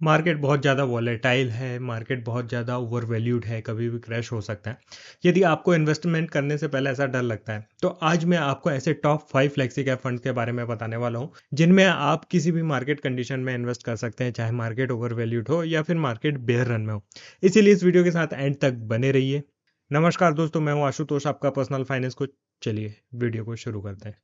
Market बहुत ज़्यादा volatile है, मार्केट बहुत ज़्यादा ओवरवैल्यूड है, कभी भी क्रैश हो सकता है। यदि आपको इन्वेस्टमेंट करने से पहले ऐसा डर लगता है, तो आज मैं आपको ऐसे टॉप 5 फ्लेक्सी कैप फंड्स के बारे में बताने वाला हूँ, जिनमें आप किसी भी मार्केट कंडीशन में इन्वेस्ट कर सकते हैं, चाहे मार्केट ओवरवैल्यूड हो या फिर मार्केट बेयर रन में हो। इसीलिए इस वीडियो के साथ एंड तक बने रहिए। नमस्कार दोस्तों, मैं हूँ आशुतोष, आपका पर्सनल फाइनेंस कोच। चलिए वीडियो को शुरू करते हैं।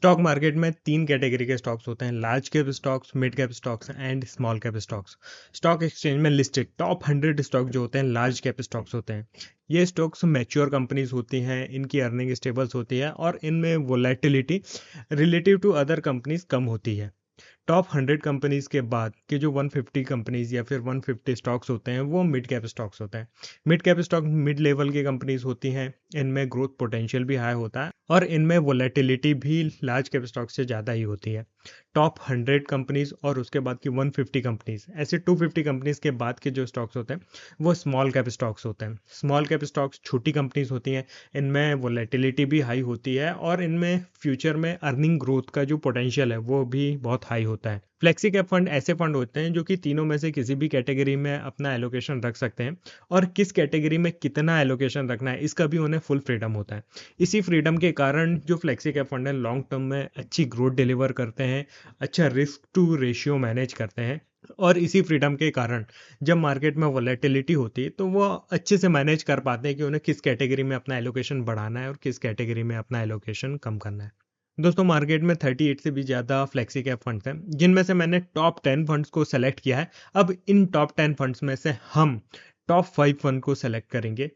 स्टॉक मार्केट में 3 कैटेगरी के स्टॉक्स होते हैं: large cap stocks, mid cap stocks and small cap stocks. Stock exchange में लिस्टेड टॉप 100 स्टॉक जो होते हैं लार्ज कैप स्टॉक्स होते हैं। ये स्टॉक्स मैच्योर कंपनीज होती हैं, इनकी अर्निंग स्टेबल्स होती है और इनमें volatility relative to other companies कम होती है। टॉप 100 कंपनीज के बाद के जो 150 कंपनीज या फिर 150 स्टॉक्स होते हैं वो मिड कैप स्टॉक्स होते हैं। Mid cap stock mid level की कंपनीज होती हैं, इनमें ग्रोथ पोटेंशियल भी हाई होता है और इनमें वोलेटिलिटी भी लार्ज कैप स्टॉक से ज़्यादा ही होती है। टॉप 100 कंपनीज और उसके बाद की 150 कंपनीज, ऐसे 250 कंपनीज के बाद के जो स्टॉक्स होते हैं वो स्मॉल कैप स्टॉक्स होते हैं। स्मॉल कैप स्टॉक्स छोटी कंपनीज होती हैं, इनमें वोलेटिलिटी भी हाई होती है और इनमें फ्यूचर में अर्निंग ग्रोथ का जो पोटेंशियल है वो भी बहुत हाई होता है। फ्लेक्सी कैप फंड ऐसे फंड होते हैं जो कि तीनों में से किसी भी कैटेगरी में अपना एलोकेशन रख सकते हैं और किस कैटेगरी में कितना एलोकेशन रखना है इसका भी उन्हें फुल फ्रीडम होता है। इसी फ्रीडम के कारण जो फ्लेक्सी कैप फंड है लॉन्ग टर्म में अच्छी ग्रोथ डिलीवर करते हैं, अच्छा रिस्क टू रेशियो मैनेज करते हैं और इसी फ्रीडम के कारण जब मार्केट में वोलेटिलिटी होती है तो वो अच्छे से मैनेज कर पाते हैं कि उन्हें किस कैटेगरी में अपना एलोकेशन बढ़ाना है और किस कैटेगरी में अपना एलोकेशन कम करना है। दोस्तों मार्केट में 38 से भी ज़्यादा फ्लेक्सी कैप फंड्स हैं, जिनमें से मैंने टॉप 10 फंड्स को सेलेक्ट किया है। अब इन टॉप 10 फंड्स में से हम टॉप 5 फंड को सेलेक्ट करेंगे।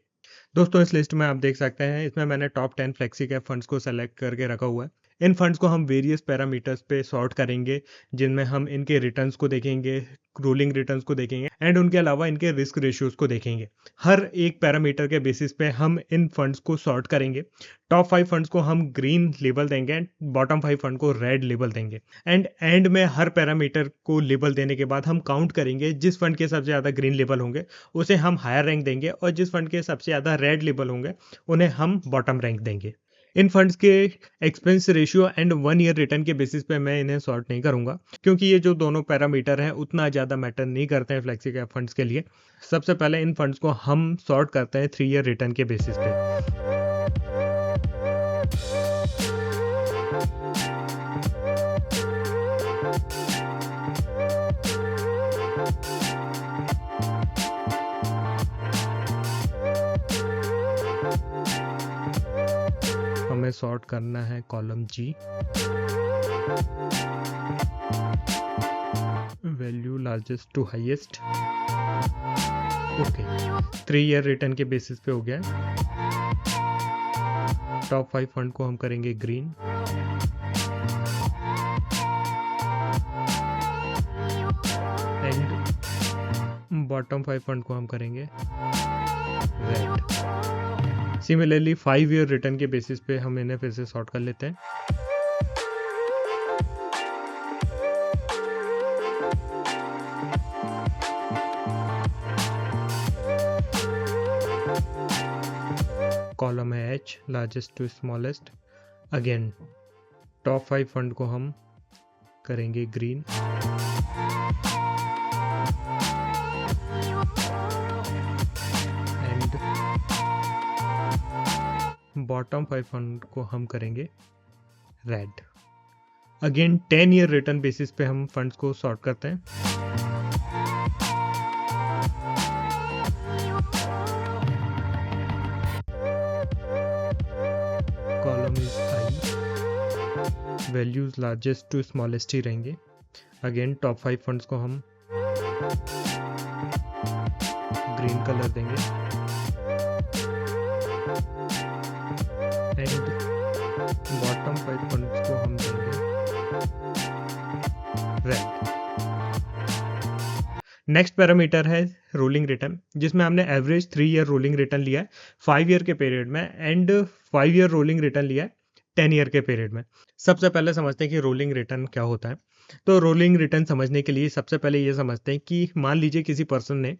दोस्तों इस लिस्ट में आप देख सकते हैं, इसमें मैंने टॉप 10 फ्लेक्सी कैप फंड्स को सेलेक्ट करके रखा हुआ है। इन फंड्स को हम वेरियस पैरामीटर्स पे सॉर्ट करेंगे, जिनमें हम इनके रिटर्न्स को देखेंगे, रोलिंग रिटर्न्स को देखेंगे एंड उनके अलावा इनके रिस्क रेशियोज को देखेंगे। हर एक पैरामीटर के बेसिस पे हम इन फंड्स को सॉर्ट करेंगे। टॉप 5 फंड्स को हम ग्रीन लेबल देंगे एंड बॉटम 5 फंड को रेड लेबल देंगे एंड में हर पैरामीटर को लेबल देने के बाद हम काउंट करेंगे, जिस फंड के सबसे ज़्यादा ग्रीन लेबल होंगे उसे हम हायर रैंक देंगे और जिस फंड के सबसे ज़्यादा रेड लेबल होंगे उन्हें हम बॉटम रैंक देंगे। इन फंड्स के expense ratio and 1 year return के बेसिस पे मैं इन्हें सॉर्ट नहीं करूंगा, क्योंकि ये जो दोनों पैरामीटर हैं उतना ज़्यादा मैटर नहीं करते हैं फ्लेक्सी कैप फंड्स के लिए। सबसे पहले इन फंड्स को हम सॉर्ट करते हैं 3 ईयर रिटर्न के बेसिस पे। हमें सॉर्ट करना है column G, value largest to highest. Okay, 3 year return के बेसिस पे हो गया। टॉप 5 फंड को हम करेंगे ग्रीन एंड बॉटम 5 फंड को हम करेंगे रेड। सिमिलरली 5 ईयर रिटर्न के बेसिस पे हम इन्हें फिर से सॉर्ट कर लेते हैं। कॉलम है H, largest to smallest. Again top 5 fund को हम करेंगे ग्रीन एंड बॉटम 5 फंड को हम करेंगे red. Again 10 year return basis पे हम फंड्स को सॉर्ट करते हैं। Column is I, values largest to smallest ही रहेंगे। अगेन टॉप 5 फंड्स को हम ग्रीन कलर देंगे एंड बॉटम 5 फंड्स को हम देंगे रेड। नेक्स्ट पैरामीटर है रोलिंग रिटर्न, जिसमें हमने एवरेज 3 ईयर रोलिंग रिटर्न लिया है 5 ईयर के पीरियड में एंड 5 ईयर रोलिंग रिटर्न लिया है 10 ईयर के पीरियड में। सबसे पहले समझते हैं कि रोलिंग रिटर्न क्या होता है। तो रोलिंग रिटर्न समझने के लिए सबसे पहले ये समझते हैं कि मान लीजिए किसी पर्सन ने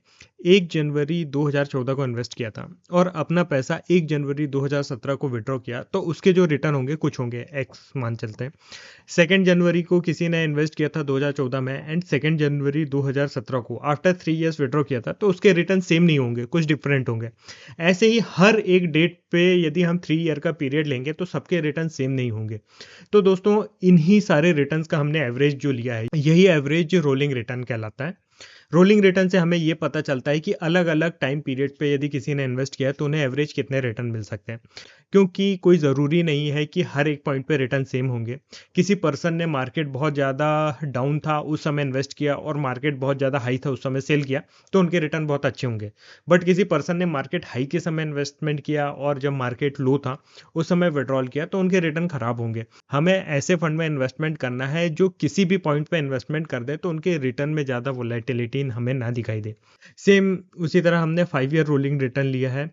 1 जनवरी 2014 को इन्वेस्ट किया था और अपना पैसा 1 जनवरी 2017 को विड्रॉ किया, तो उसके जो रिटर्न होंगे कुछ होंगे, एक्स मान चलते हैं। 2 जनवरी को किसी ने इन्वेस्ट किया था 2014 में एंड 2 जनवरी 2017 को आफ्टर 3 इयर्स विड्रॉ किया था, तो उसके रिटर्न सेम नहीं होंगे, कुछ डिफरेंट होंगे। ऐसे ही हर एक डेट पे यदि हम 3 ईयर का पीरियड लेंगे तो सबके रिटर्न सेम नहीं होंगे। तो दोस्तों इन्हीं सारे रिटर्न्स का हमने एवरेज जो लिया है, यही एवरेज रोलिंग रिटर्न कहलाता है। रोलिंग रिटर्न से हमें ये पता चलता है कि अलग अलग टाइम पीरियड पे यदि किसी ने इन्वेस्ट किया है तो उन्हें एवरेज कितने रिटर्न मिल सकते हैं, क्योंकि कोई ज़रूरी नहीं है कि हर एक पॉइंट पे रिटर्न सेम होंगे। किसी पर्सन ने मार्केट बहुत ज़्यादा डाउन था उस समय इन्वेस्ट किया और मार्केट बहुत ज़्यादा हाई था उस समय सेल किया, तो उनके रिटर्न बहुत अच्छे होंगे। बट किसी पर्सन ने मार्केट हाई के समय इन्वेस्टमेंट किया और जब मार्केट लो था उस समय विड्रॉल किया, तो उनके रिटर्न खराब होंगे। हमें ऐसे फंड में इन्वेस्टमेंट करना है जो किसी भी पॉइंट पे इन्वेस्टमेंट कर दे तो उनके रिटर्न में ज़्यादा वोलेटिलिटी हमें ना दिखाई दे। सेम उसी तरह हमने 5 ईयर रोलिंग रिटर्न लिया है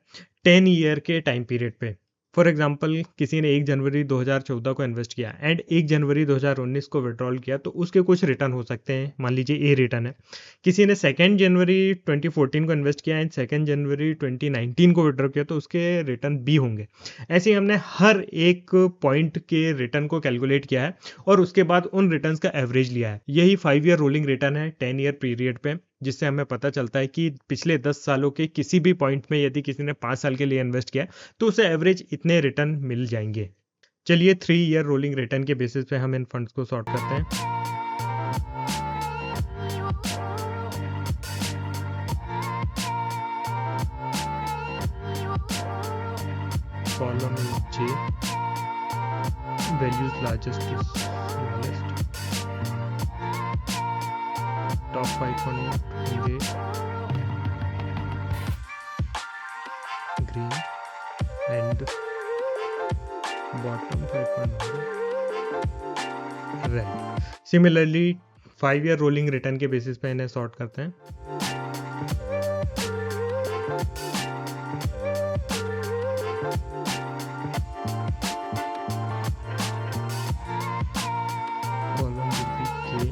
10 ईयर के टाइम पीरियड पे। फॉर एग्जांपल किसी ने 1 जनवरी 2014 को इन्वेस्ट किया एंड 1 जनवरी 2019 को विड्रॉल किया, तो उसके कुछ रिटर्न हो सकते हैं, मान लीजिए ए रिटर्न है। किसी ने 2 जनवरी 2014 को इन्वेस्ट किया एंड 2 जनवरी 2019 को विड्रॉ किया, तो उसके रिटर्न बी होंगे। ऐसे ही हमने हर एक पॉइंट के रिटर्न को कैलकुलेट किया है और उसके बाद उन रिटर्न्स का एवरेज लिया है। यही 5 ईयर रोलिंग रिटर्न है 10 ईयर पीरियड पे, जिससे हमें पता चलता है कि पिछले 10 सालों के किसी भी पॉइंट में यदि किसी ने 5 साल के लिए इन्वेस्ट किया तो उसे एवरेज इतने रिटर्न मिल जाएंगे। चलिए 3 ईयर रोलिंग रिटर्न के बेसिस पे हम इन फंड्स को सॉर्ट करते हैं। Column J, values largest to smallest, top 5 fund होंगे ग्रीन एंड बॉटम 5 फंड होंगे red. Similarly 5 year rolling return के बेसिस पे इन्हें सॉर्ट करते हैं। Column K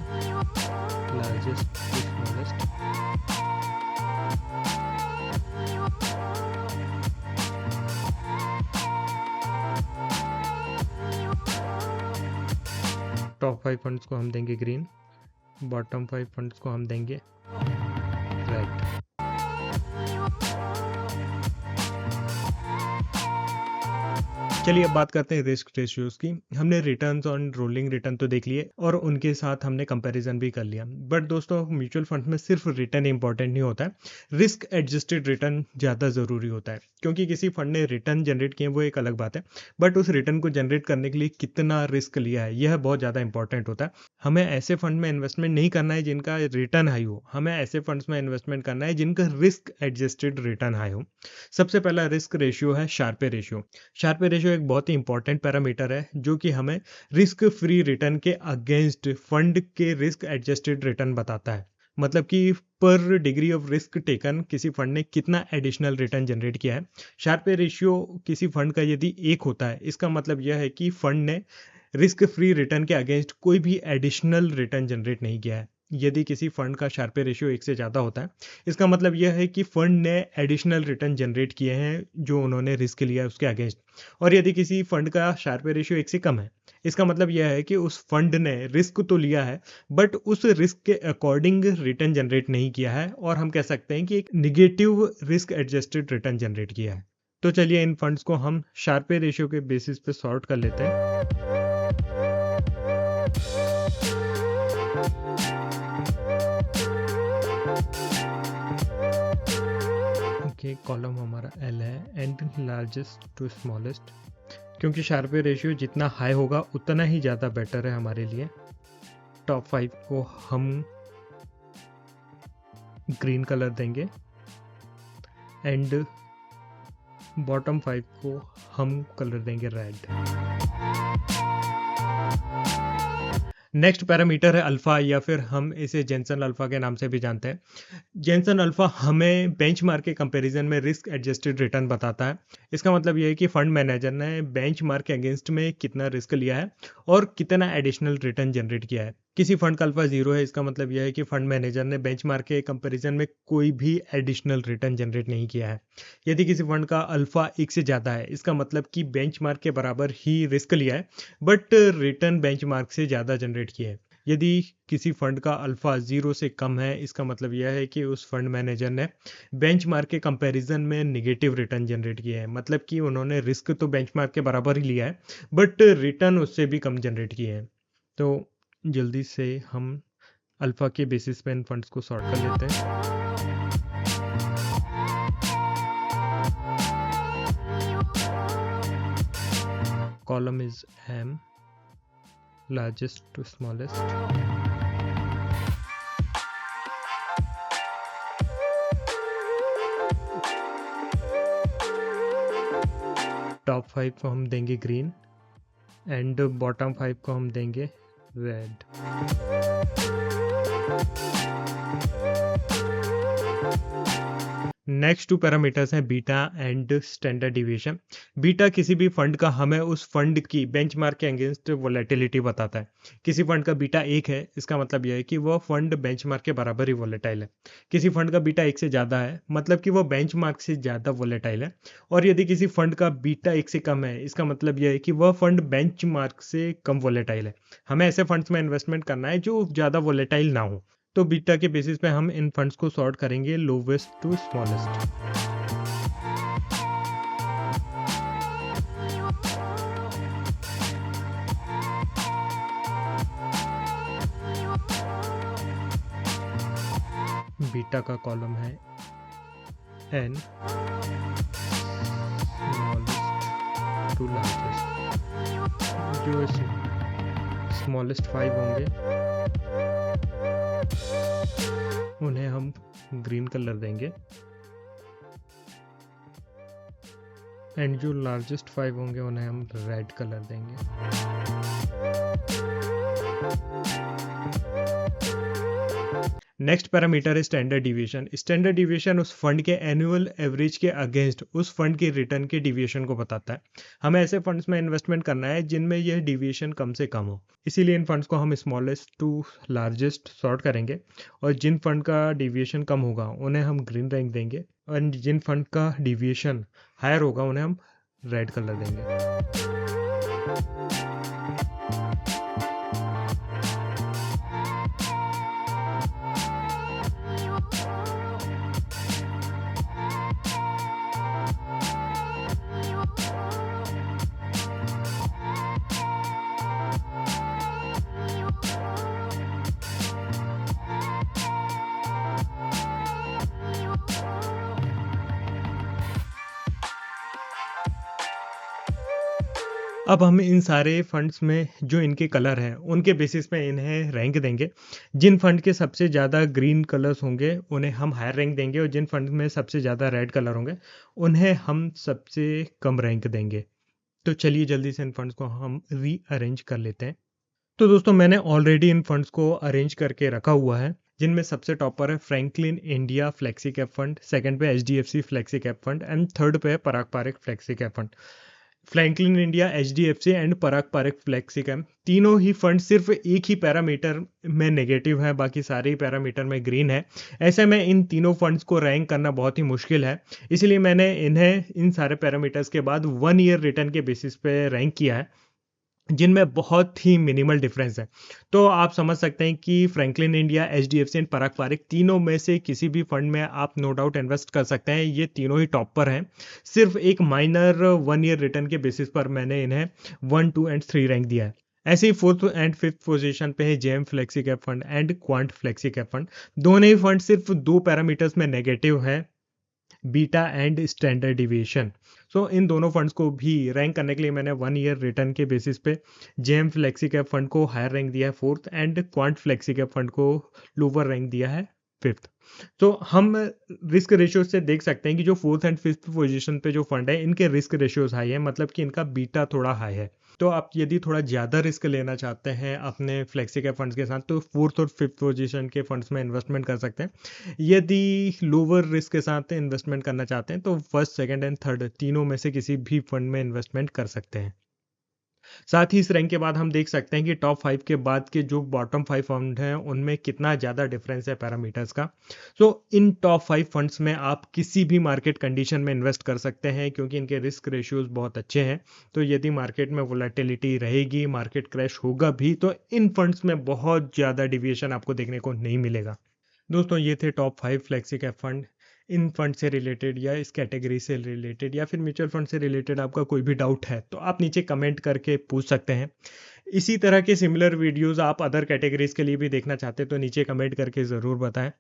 largest to smallest, top 5 funds को हम देंगे ग्रीन, बॉटम 5 फंड्स को हम देंगे रेड। चलिए अब बात करते हैं रिस्क रेशियोज की। हमने रिटर्न्स ऑन रोलिंग रिटर्न तो देख लिए और उनके साथ हमने कंपैरिजन भी कर लिया। बट दोस्तों म्यूचुअल फंड में सिर्फ रिटर्न इंपॉर्टेंट नहीं होता है, रिस्क एडजस्टेड रिटर्न ज़्यादा ज़रूरी होता है। क्योंकि किसी फंड ने रिटर्न जनरेट किए वो एक अलग बात है, बट उस रिटर्न को जनरेट करने के लिए कितना रिस्क लिया है यह बहुत ज़्यादा इंपॉर्टेंट होता है। हमें ऐसे फंड में इन्वेस्टमेंट नहीं करना है जिनका रिटर्न हाई हो, हमें ऐसे फंड्स में इन्वेस्टमेंट करना है जिनका रिस्क एडजस्टेड रिटर्न हाई हो। सबसे पहला रिस्क रेशियो है शार्पे रेशियो। शार्पे रेशियो एक बहुत ही इंपॉर्टेंट पैरामीटर है जो कि हमें रिस्क फ्री रिटर्न के अगेंस्ट फंड के रिस्क एडजस्टेड रिटर्न बताता है। मतलब कि पर डिग्री ऑफ रिस्क टेकन किसी फंड ने कितना एडिशनल रिटर्न जनरेट किया है। शार्पे रेशियो किसी फंड का यदि 1 होता है, इसका मतलब यह है कि फंड ने रिस्क फ्री रिटर्न के अगेंस्ट कोई भी एडिशनल रिटर्न जनरेट नहीं किया है। यदि किसी फंड का शार्पे रेशियो 1 से ज़्यादा होता है, इसका मतलब यह है कि फंड ने एडिशनल रिटर्न जनरेट किए हैं जो उन्होंने रिस्क लिया है उसके अगेंस्ट। और यदि किसी फंड का शार्पे रेशियो 1 से कम है, इसका मतलब यह है कि उस फंड ने रिस्क तो लिया है बट उस रिस्क के अकॉर्डिंग रिटर्न जनरेट नहीं किया है, और हम कह सकते हैं कि एक negative risk adjusted return generate किया है। तो चलिए इन फंड्स को हम शार्पे रेशियो के बेसिस पे सॉर्ट कर लेते हैं। कॉलम हमारा एल है एंड लार्जेस्ट टू स्मॉलेस्ट, क्योंकि शार्पे रेशियो जितना हाई होगा उतना ही ज़्यादा बेटर है हमारे लिए। टॉप 5 को हम ग्रीन कलर देंगे एंड बॉटम 5 को हम कलर देंगे रेड। नेक्स्ट पैरामीटर है अल्फा, या फिर हम इसे जेनसन अल्फा के नाम से भी जानते हैं। जेनसन अल्फा हमें बेंचमार्क के कंपैरिजन में रिस्क एडजस्टेड रिटर्न बताता है। इसका मतलब यह है कि फंड मैनेजर ने बेंचमार्क के अगेंस्ट में कितना रिस्क लिया है और कितना एडिशनल रिटर्न जनरेट किया है। किसी फंड का अल्फा जीरो है, इसका मतलब यह है कि फंड मैनेजर ने बेंचमार्क के कंपैरिजन में कोई भी एडिशनल रिटर्न जनरेट नहीं किया है। यदि किसी फंड का अल्फा एक से ज़्यादा है, इसका मतलब कि बेंचमार्क के बराबर ही रिस्क लिया है, बट रिटर्न बेंचमार्क से ज़्यादा जनरेट किया है। यदि किसी फंड का अल्फा जीरो से कम है, इसका मतलब यह है कि उस फंड मैनेजर ने बेंचमार्क के कंपैरिजन में नेगेटिव रिटर्न जनरेट किया है, मतलब कि उन्होंने रिस्क तो बेंचमार्क के बराबर ही लिया है, बट रिटर्न उससे भी कम जनरेट किए हैं। तो जल्दी से हम अल्फा के बेसिस पे इन फंड्स को सॉर्ट कर लेते हैं। Column is M, largest to smallest. Top 5 को हम देंगे ग्रीन एंड बॉटम 5 को हम देंगे रेड। नेक्स्ट टू पैरामीटर्स हैं beta and standard deviation. Beta किसी भी फंड का हमें उस फंड की बेंचमार्क के अगेंस्ट वोलेटिलिटी बताता है। किसी फंड का बीटा 1 है, इसका मतलब यह है कि वह फंड बेंचमार्क के बराबर ही वोलेटाइल है। किसी फंड का बीटा 1 से ज़्यादा है, मतलब कि वह बेंचमार्क से ज़्यादा वोलेटाइल है। और यदि किसी फंड का बीटा 1 से कम है, इसका मतलब यह है कि वह फंड बेंचमार्क से कम वोलेटाइल है। हमें ऐसे फंड्स में इन्वेस्टमेंट करना है जो ज़्यादा वोलेटाइल ना हो। तो बीटा के बेसिस पे हम इन फंड्स को सॉर्ट करेंगे लोवेस्ट टू स्मॉलेस्ट। बीटा का कॉलम है एन, स्मॉलेस्ट टू लार्जेस्ट। जो स्मॉलेस्ट 5 होंगे उन्हें हम ग्रीन कलर देंगे एंड जो लार्जेस्ट 5 होंगे उन्हें हम रेड कलर देंगे। नेक्स्ट पैरामीटर है स्टैंडर्ड डिविएशन। स्टैंडर्ड डिविएशन उस फंड के एनुअल एवरेज के अगेंस्ट उस फंड के रिटर्न के डिविएशन को बताता है। हमें ऐसे फंड्स में इन्वेस्टमेंट करना है जिनमें यह डिविएशन कम से कम हो। इसीलिए इन फंड्स को हम स्मॉलेस्ट टू लार्जेस्ट सॉर्ट करेंगे और जिन फंड का डिविएशन कम होगा उन्हें हम ग्रीन रैंक देंगे और जिन फंड का डिविएशन हायर होगा उन्हें हम रेड कलर देंगे। अब हम इन सारे फंड्स में जो इनके कलर हैं उनके बेसिस पे इन्हें रैंक देंगे। जिन फंड के सबसे ज़्यादा ग्रीन कलर्स होंगे उन्हें हम हायर रैंक देंगे और जिन फंड में सबसे ज़्यादा रेड कलर होंगे उन्हें हम सबसे कम रैंक देंगे। तो चलिए जल्दी से इन फंड्स को हम रीअरेंज कर लेते हैं। तो दोस्तों मैंने ऑलरेडी इन फंड्स को अरेंज करके रखा हुआ है, जिनमें सबसे टॉप पर है Franklin India flexi cap fund, second पे HDFC flexi cap fund and third पे है Parag Parekh flexi cap fund. Franklin India, HDFC and Parag Parekh flexi cap तीनों ही फंड सिर्फ एक ही पैरामीटर में नेगेटिव है, बाकी सारे ही पैरामीटर में ग्रीन है। ऐसे में इन तीनों फंड्स को रैंक करना बहुत ही मुश्किल है, इसलिए मैंने इन्हें इन सारे पैरामीटर्स के बाद 1 ईयर रिटर्न के बेसिस पे रैंक किया है, जिनमें बहुत ही मिनिमल डिफरेंस है। तो आप समझ सकते हैं कि Franklin India, HDFC and Parag Parekh तीनों में से किसी भी फंड में आप नो डाउट इन्वेस्ट कर सकते हैं। ये तीनों ही टॉप पर हैं। सिर्फ एक माइनर 1 ईयर रिटर्न के बेसिस पर मैंने इन्हें 1, 2 एंड 3 रैंक दिया है। ऐसे ही 4th एंड 5th पोजीशन पे है JM flexi cap fund and quant flexi cap fund. दोनों ही फंड सिर्फ 2 पैरामीटर्स में नेगेटिव है, बीटा एंड स्टैंडर्ड डिविएशन। सो इन दोनों फंड्स को भी रैंक करने के लिए मैंने 1 ईयर रिटर्न के बेसिस पे जेएम फ्लेक्सी कैप फंड को हायर रैंक दिया है 4th and quant flexi cap fund को लोअर रैंक दिया है 5th। तो हम रिस्क रेशियो से देख सकते हैं कि जो 4th एंड 5th पोजीशन पे जो फंड है इनके रिस्क रेशियोज हाई है, मतलब कि इनका बीटा थोड़ा हाई है। तो आप यदि थोड़ा ज़्यादा रिस्क लेना चाहते हैं अपने फ्लेक्सी कैप फंड्स के साथ तो 4th और 5th पोजीशन के फंड्स में इन्वेस्टमेंट कर सकते हैं। यदि लोअर रिस्क के साथ इन्वेस्टमेंट करना चाहते हैं तो 1st, 2nd एंड 3rd तीनों में से किसी भी फंड में इन्वेस्टमेंट कर सकते हैं। साथ ही इस रैंक के बाद हम देख सकते हैं कि टॉप 5 के बाद के जो बॉटम 5 फंड हैं उनमें कितना ज़्यादा डिफरेंस है पैरामीटर्स का। सो इन टॉप 5 फंड्स में आप किसी भी मार्केट कंडीशन में इन्वेस्ट कर सकते हैं क्योंकि इनके रिस्क रेशियोज बहुत अच्छे हैं। तो यदि मार्केट में वोलेटिलिटी रहेगी, मार्केट क्रैश होगा भी, तो इन फंड्स में बहुत ज़्यादा डिविएशन आपको देखने को नहीं मिलेगा। दोस्तों ये थे टॉप 5 फ्लेक्सी कैप फंड। इन फंड से रिलेटेड या इस कैटेगरी से रिलेटेड या फिर म्यूचुअल फंड से रिलेटेड आपका कोई भी डाउट है तो आप नीचे कमेंट करके पूछ सकते हैं। इसी तरह के सिमिलर वीडियोस आप अदर कैटेगरीज के लिए भी देखना चाहते हैं तो नीचे कमेंट करके ज़रूर बताएं।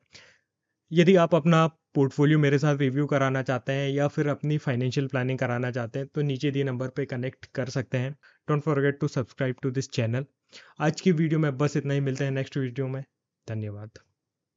यदि आप अपना पोर्टफोलियो मेरे साथ रिव्यू कराना चाहते हैं या फिर अपनी फाइनेंशियल प्लानिंग कराना चाहते हैं तो नीचे दिए नंबर पे कनेक्ट कर सकते हैं। Don't forget to subscribe to this channel. आज की वीडियो में बस इतना ही, मिलते हैं नेक्स्ट वीडियो में। धन्यवाद।